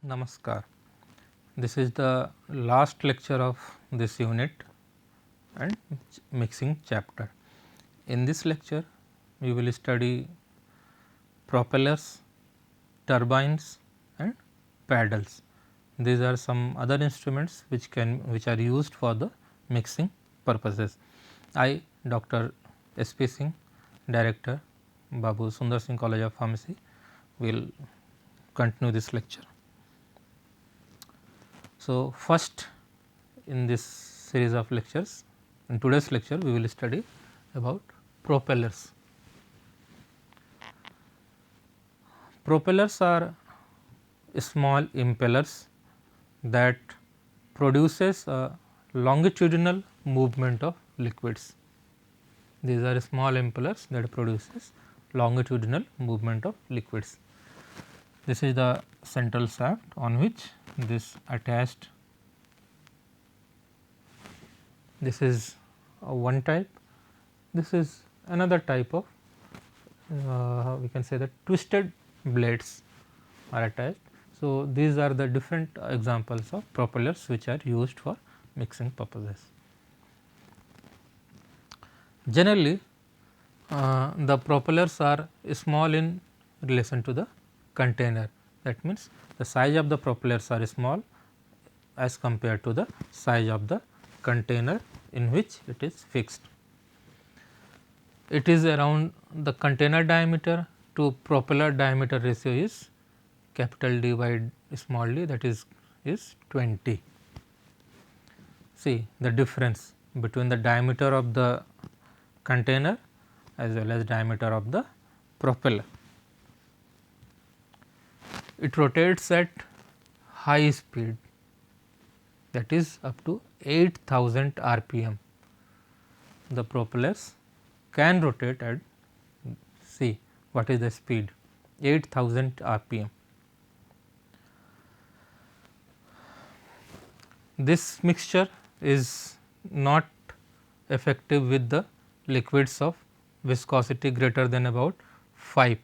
Namaskar. This is the last lecture of this unit and mixing chapter. In this lecture, we will study propellers, turbines and paddles. These are some other instruments which are used for the mixing purposes. I, Dr. S.P. Singh, Director, Babu Sundar Singh College of Pharmacy, will continue this lecture. So, first in this series of lectures, in today's lecture we will study about propellers. Propellers are small impellers that produces a longitudinal movement of liquids. These are small impellers that produces longitudinal movement of liquids. This is the central shaft on which this attached. This is one type. This is another type of we can say that twisted blades are attached. So, these are the different examples of propellers which are used for mixing purposes. Generally, the propellers are small in relation to the container. That means, the size of the propellers are small as compared to the size of the container in which it is fixed. It is around the container diameter to propeller diameter ratio is capital D by small d, that is 20. See the difference between the diameter of the container as well as diameter of the propeller. It rotates at high speed, that is up to 8000 rpm. The propellers can rotate at, see what is the speed, 8000 rpm. This mixture is not effective with the liquids of viscosity greater than about 5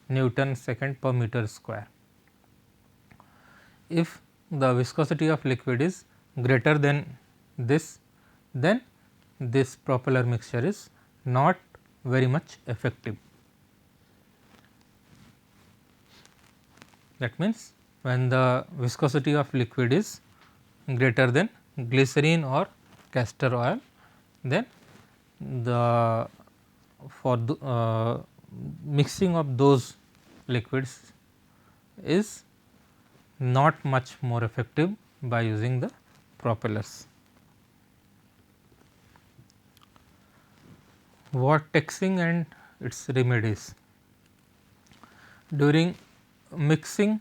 Newton second per meter square. If the viscosity of liquid is greater than this, then this propeller mixture is not very much effective. That means, when the viscosity of liquid is greater than glycerine or castor oil, then the for the mixing of those liquids is not much more effective by using the propellers. Vortexing and its remedies. During mixing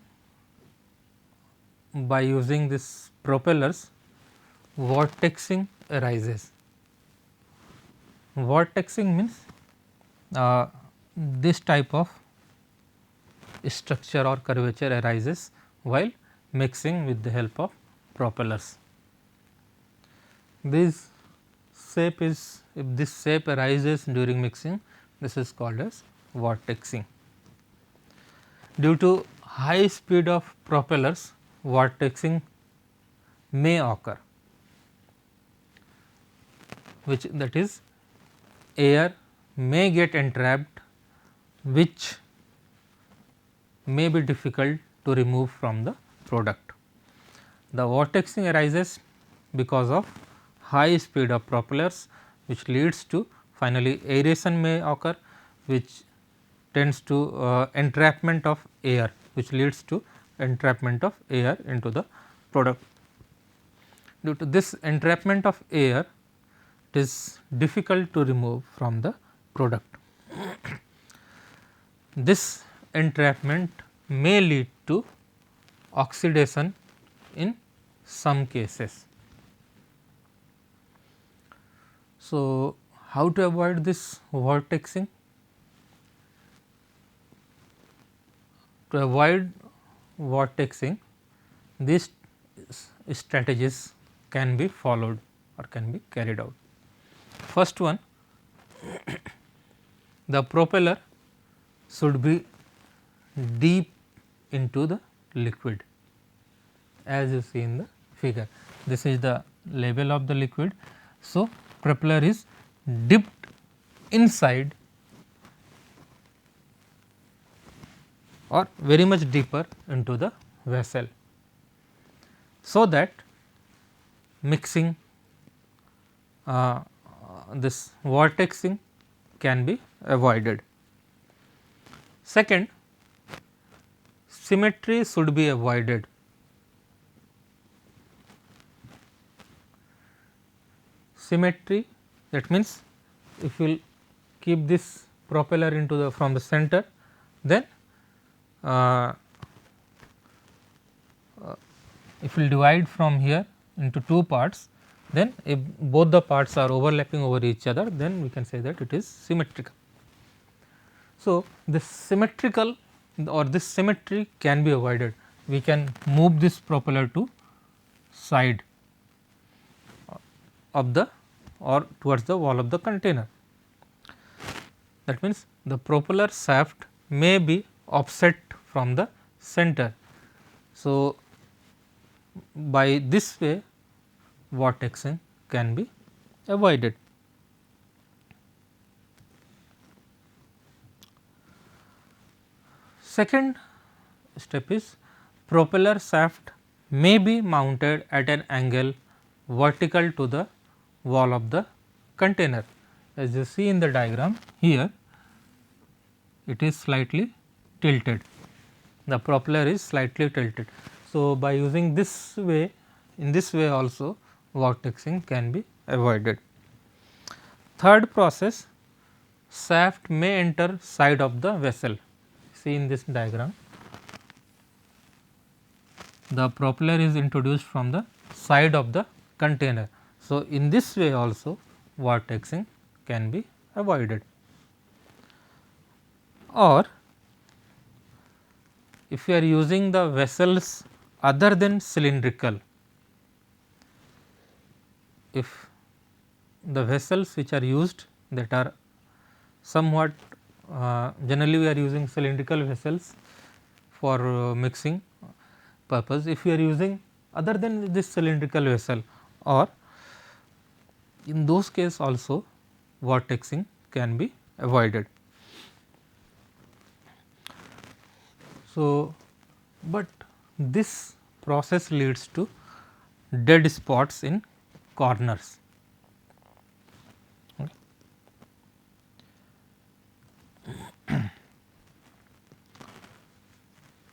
by using this propellers, vortexing arises. Vortexing means this type of structure or curvature arises while mixing with the help of propellers. This shape is, if this shape arises during mixing, this is called as vortexing. Due to high speed of propellers, vortexing may occur, which that is air may get entrapped, which may be difficult to remove from the product. The vortexing arises because of high speed of propellers, which leads to finally aeration may occur, which tends to entrapment of air, which leads to entrapment of air into the product. Due to this entrapment of air, it is difficult to remove from the product. This entrapment may lead to oxidation in some cases. So, how to avoid this vortexing? To avoid vortexing, these strategies can be followed or can be carried out. First one, the propeller should be deep into the liquid, as you see in the figure. This is the level of the liquid. So, propeller is dipped inside or very much deeper into the vessel, so that mixing this vortexing can be avoided. Second, symmetry should be avoided. Symmetry, that means, if you will keep this propeller into the from the center, then if we will divide from here into two parts, then if both the parts are overlapping over each other, then we can say that it is symmetrical. So, this symmetrical or this symmetry can be avoided. We can move this propeller to side of the or towards the wall of the container. That means, the propeller shaft may be offset from the center. So, by this way vortexing can be avoided. Second step is propeller shaft may be mounted at an angle vertical to the wall of the container. As you see in the diagram here, it is slightly tilted, the propeller is slightly tilted. So, by using this way, in this way also vortexing can be avoided. Third process, shaft may enter side of the vessel. See in this diagram, the propeller is introduced from the side of the container. So, in this way also vortexing can be avoided. Or if you are using the vessels other than cylindrical, if the vessels which are used that are somewhat generally we are using cylindrical vessels for mixing purpose. If you are using other than this cylindrical vessel, or in those case also vortexing can be avoided. So, but this process leads to dead spots in corners.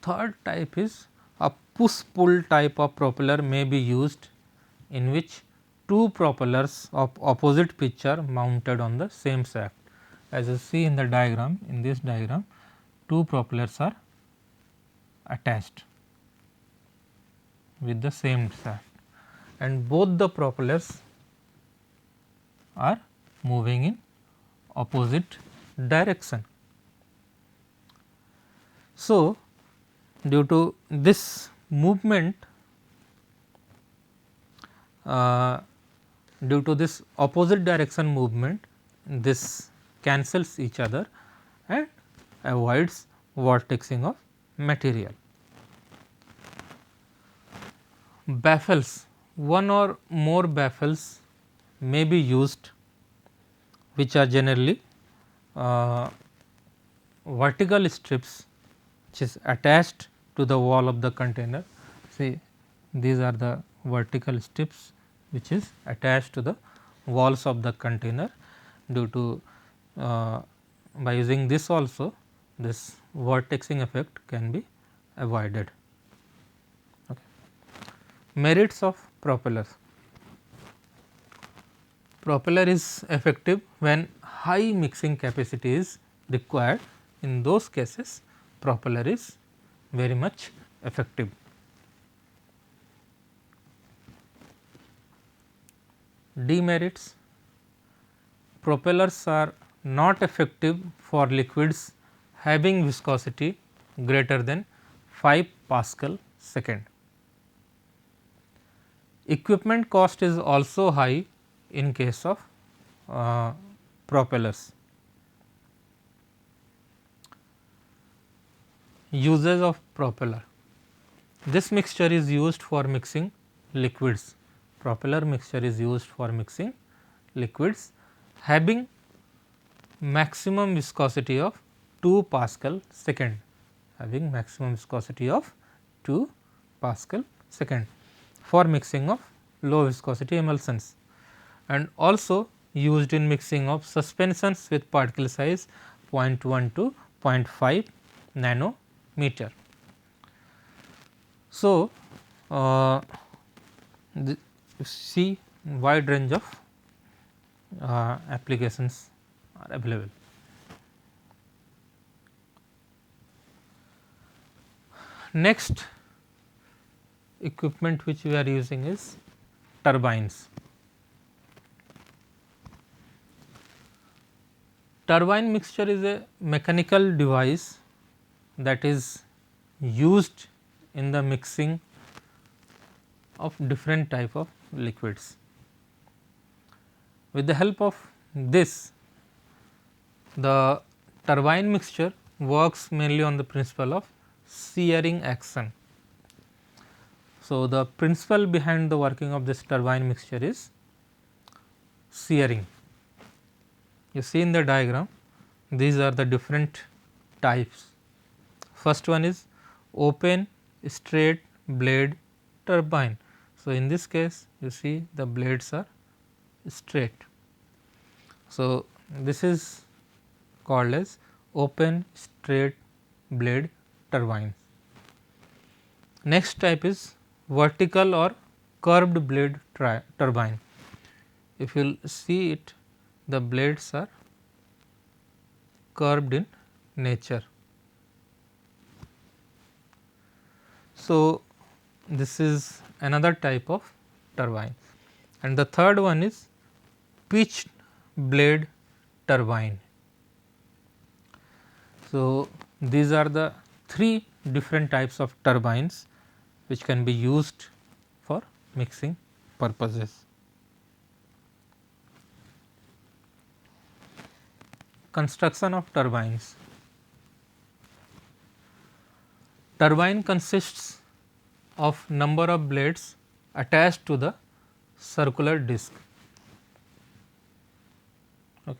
Third type is a push pull type of propeller may be used, in which two propellers of opposite pitch are mounted on the same shaft. As you see in the diagram, in this diagram two propellers are attached with the same shaft, and both the propellers are moving in opposite direction. So, due to this movement, due to this opposite direction movement, this cancels each other and avoids vortexing of material. Baffles, one or more baffles may be used, which are generally vertical strips which is attached to the wall of the container. See, these are the vertical strips which is attached to the walls of the container. Due to by using this also, this vortexing effect can be avoided. Okay. Merits of propellers. Propeller is effective when high mixing capacity is required. In those cases, propeller is very much effective. Demerits: propellers are not effective for liquids having viscosity greater than 5 Pascal second. Equipment cost is also high in case of propellers. Uses of propeller: This mixture is used for mixing liquids. Propeller mixture is used for mixing liquids having maximum viscosity of 2 Pascal second, having maximum viscosity of 2 Pascal second for mixing of low viscosity emulsions, and also used in mixing of suspensions with particle size 0.1 to 0.5 nanometer. So, see wide range of applications are available. Next equipment which we are using is turbines. Turbine mixture is a mechanical device that is used in the mixing of different type of liquids. With the help of this, the turbine mixture works mainly on the principle of searing action. So, the principle behind the working of this turbine mixture is searing. You see in the diagram, these are the different types. First one is open straight blade turbine. So, in this case you see the blades are straight. So, this is called as open straight blade turbine. Next type is vertical or curved blade turbine. If you will see it, the blades are curved in nature. So, this is another type of turbine, and the third one is pitched blade turbine. So, these are the three different types of turbines which can be used for mixing purposes. Construction of turbines. Turbine consists of number of blades attached to the circular disc. Okay.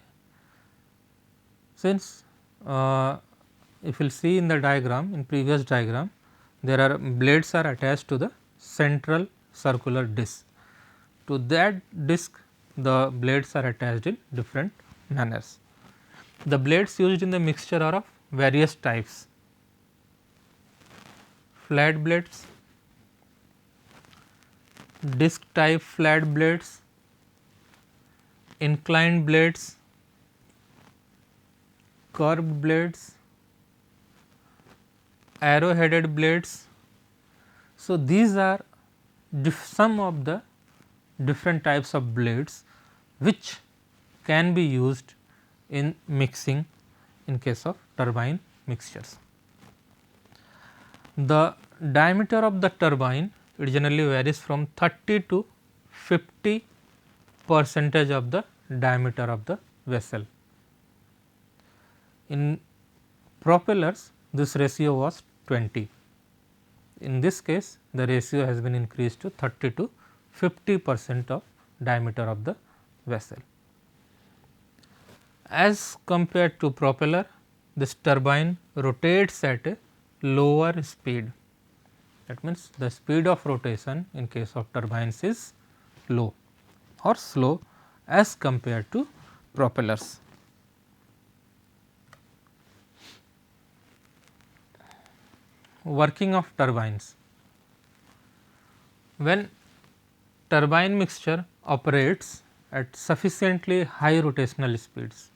Since if you will see in the diagram, in previous diagram, there are blades are attached to the central circular disc. To that disc, the blades are attached in different manners. The blades used in the mixture are of various types: flat blades, disc type flat blades, inclined blades, curved blades, arrow headed blades. So, these are some of the different types of blades which can be used in mixing in case of turbine mixtures. The diameter of the turbine, it generally varies from 30 to 50 percentage of the diameter of the vessel. In propellers, this ratio was 20. In this case, the ratio has been increased to 30 to 50% of diameter of the vessel. As compared to propeller, this turbine rotates at a lower speed. That means, the speed of rotation in case of turbines is low or slow as compared to propellers. Working of turbines. When turbine mixture operates at sufficiently high rotational speeds,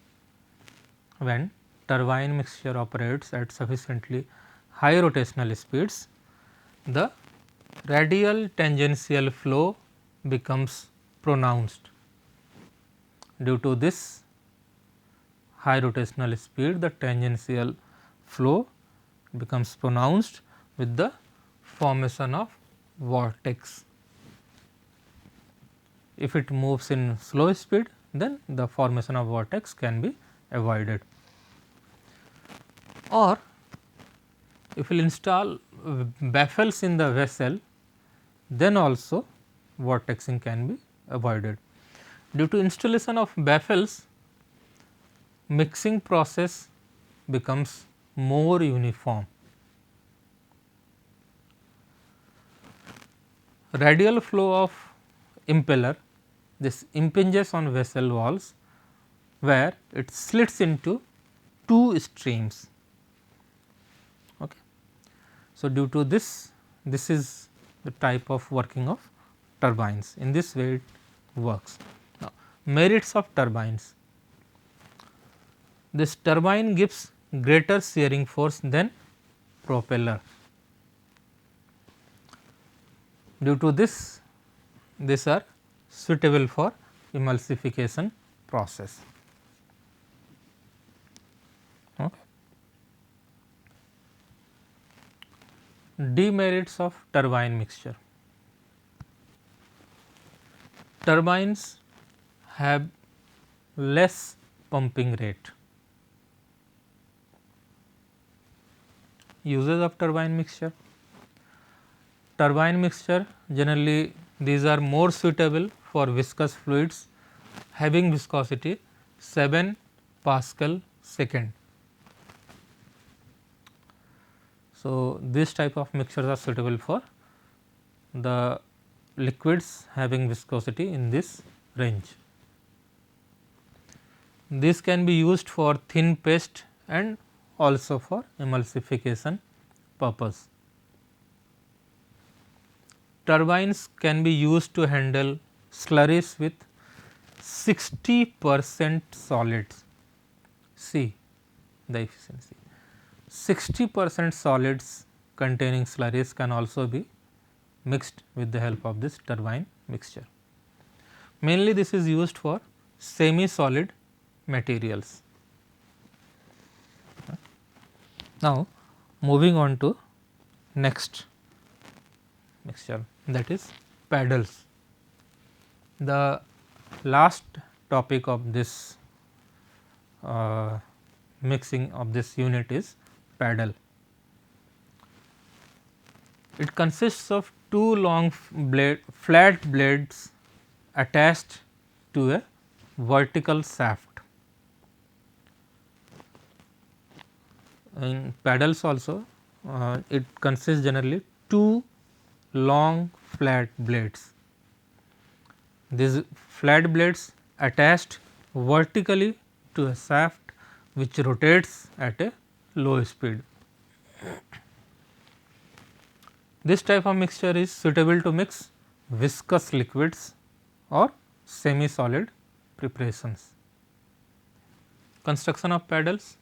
when turbine mixture operates at sufficiently high rotational speeds, the radial tangential flow becomes pronounced. Due to this high rotational speed, the tangential flow becomes pronounced with the formation of vortex. If it moves in slow speed, then the formation of vortex can be avoided. Or if we will install baffles in the vessel, then also vortexing can be avoided. Due to installation of baffles, mixing process becomes more uniform. Radial flow of impeller, this impinges on vessel walls where it slits into two streams. Okay. So, due to this, this is the type of working of turbines. In this way it works. Now, merits of turbines. This turbine gives greater shearing force than propeller. Due to this, these are suitable for emulsification process. Okay. Demerits of turbine mixture. Turbines have less pumping rate. Uses of turbine mixture. Turbine mixture generally these are more suitable for viscous fluids having viscosity 7 Pascal second. So, this type of mixtures are suitable for the liquids having viscosity in this range. This can be used for thin paste and also for emulsification purpose. Turbines can be used to handle slurries with 60% solids. See the efficiency. 60% solids containing slurries can also be mixed with the help of this turbine mixture. Mainly this is used for semi solid materials. Now, moving on to next mixture, that is paddles. The last topic of this mixing of this unit is paddle. It consists of two long flat blades attached to a vertical shaft. In paddles also it consists generally two long flat blades. These flat blades attached vertically to a shaft which rotates at a low speed. This type of mixture is suitable to mix viscous liquids or semi solid preparations. Construction of paddles.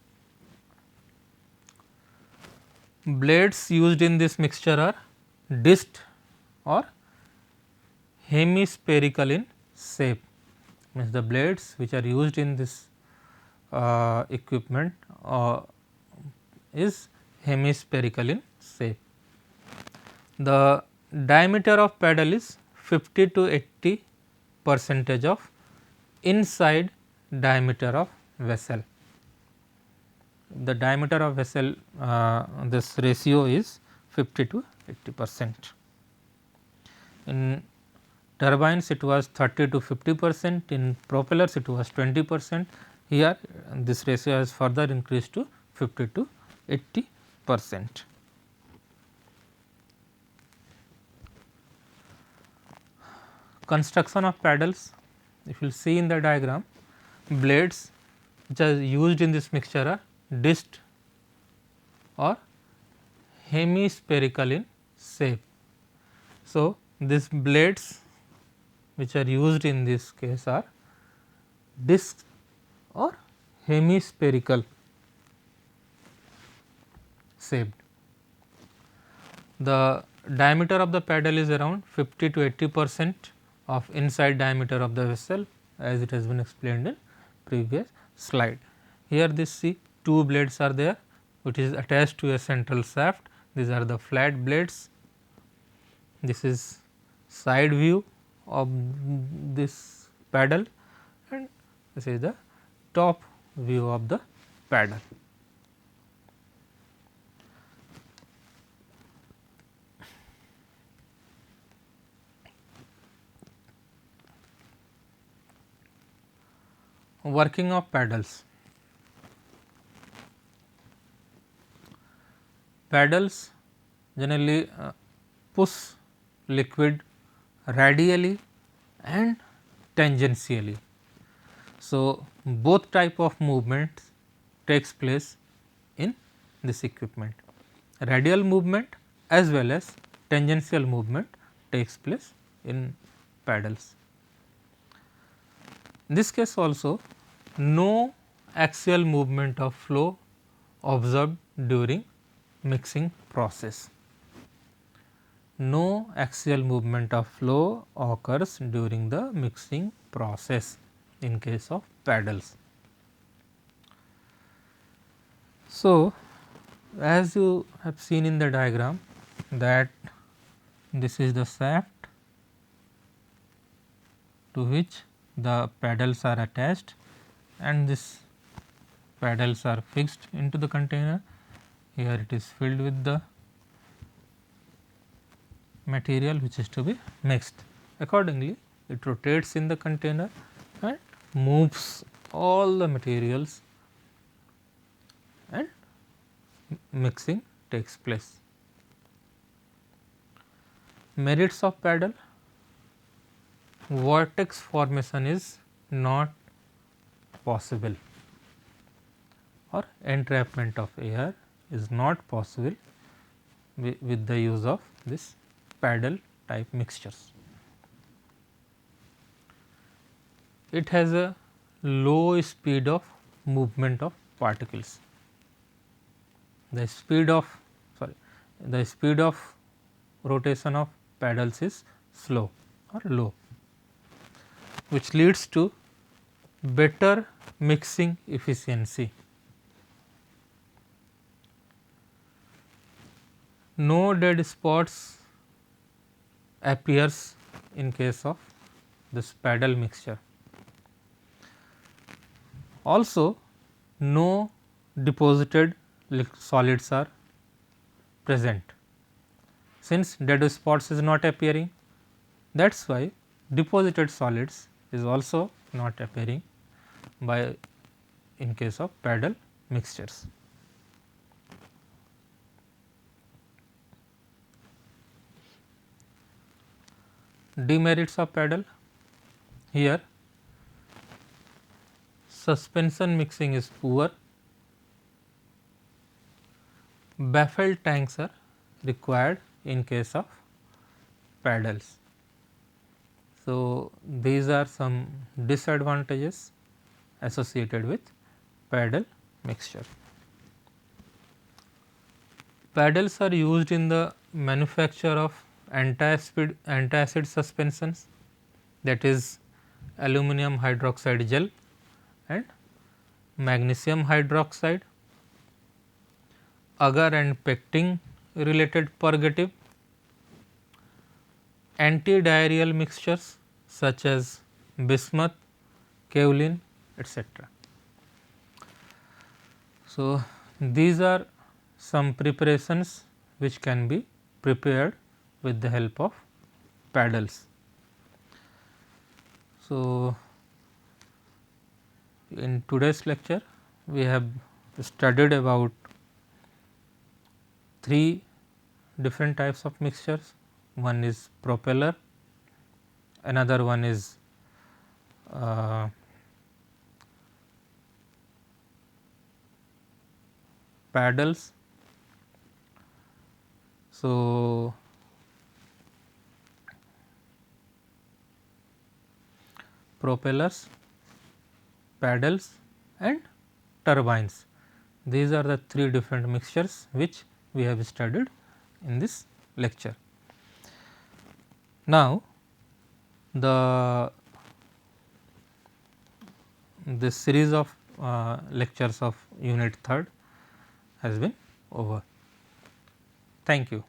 Blades used in this mixture are disc or hemispherical in shape, means the blades which are used in this equipment is hemispherical in shape. The diameter of paddle is 50 to 80 percentage of inside diameter of vessel. The diameter of vessel this ratio is 50 to 80%. In turbines it was 30 to 50%, in propellers it was 20%. Here this ratio has further increased to 50 to 80%. Construction of paddles. If you see in the diagram, blades which are used in this mixture are disc or hemispherical in shape. So, these blades which are used in this case are disc or hemispherical shaped. The diameter of the paddle is around 50 to 80% of inside diameter of the vessel, as it has been explained in previous slide. Here this see two blades are there which is attached to a central shaft. These are the flat blades. This is side view of this paddle and this is the top view of the paddle. working of paddles. Paddles generally push liquid radially and tangentially. So, both type of movements takes place in this equipment. Radial movement as well as tangential movement takes place in paddles. In this case also no axial movement of flow observed during mixing process. No axial movement of flow occurs during the mixing process in case of paddles. So, as you have seen in the diagram that this is the shaft to which the paddles are attached and this paddles are fixed into the container. Here it is filled with the material which is to be mixed. Accordingly, it rotates in the container and moves all the materials and mixing takes place. Merits of paddle: vortex formation is not possible or entrapment of air is not possible with the use of this paddle type mixtures. It has a low speed of movement of particles. The speed of rotation of paddles is slow or low, which leads to better mixing efficiency. No dead spots appears in case of this paddle mixture. Also, no deposited solids are present. Since dead spots is not appearing, that is why deposited solids is also not appearing by in case of paddle mixtures. Demerits of paddle: here suspension mixing is poor, baffled tanks are required in case of paddles. So, these are some disadvantages associated with paddle mixture. Paddles are used in the manufacture of antacid suspensions, that is aluminum hydroxide gel and magnesium hydroxide, agar and pectin related purgative, anti-diarrheal mixtures such as bismuth, kaolin, etc. So, these are some preparations which can be prepared with the help of paddles. So, in today's lecture we have studied about 3 different types of mixtures. One is propeller, another one is paddles. So, propellers, paddles and turbines. These are the 3 different mixtures which we have studied in this lecture. Now, this series of lectures of unit 3rd has been over. Thank you.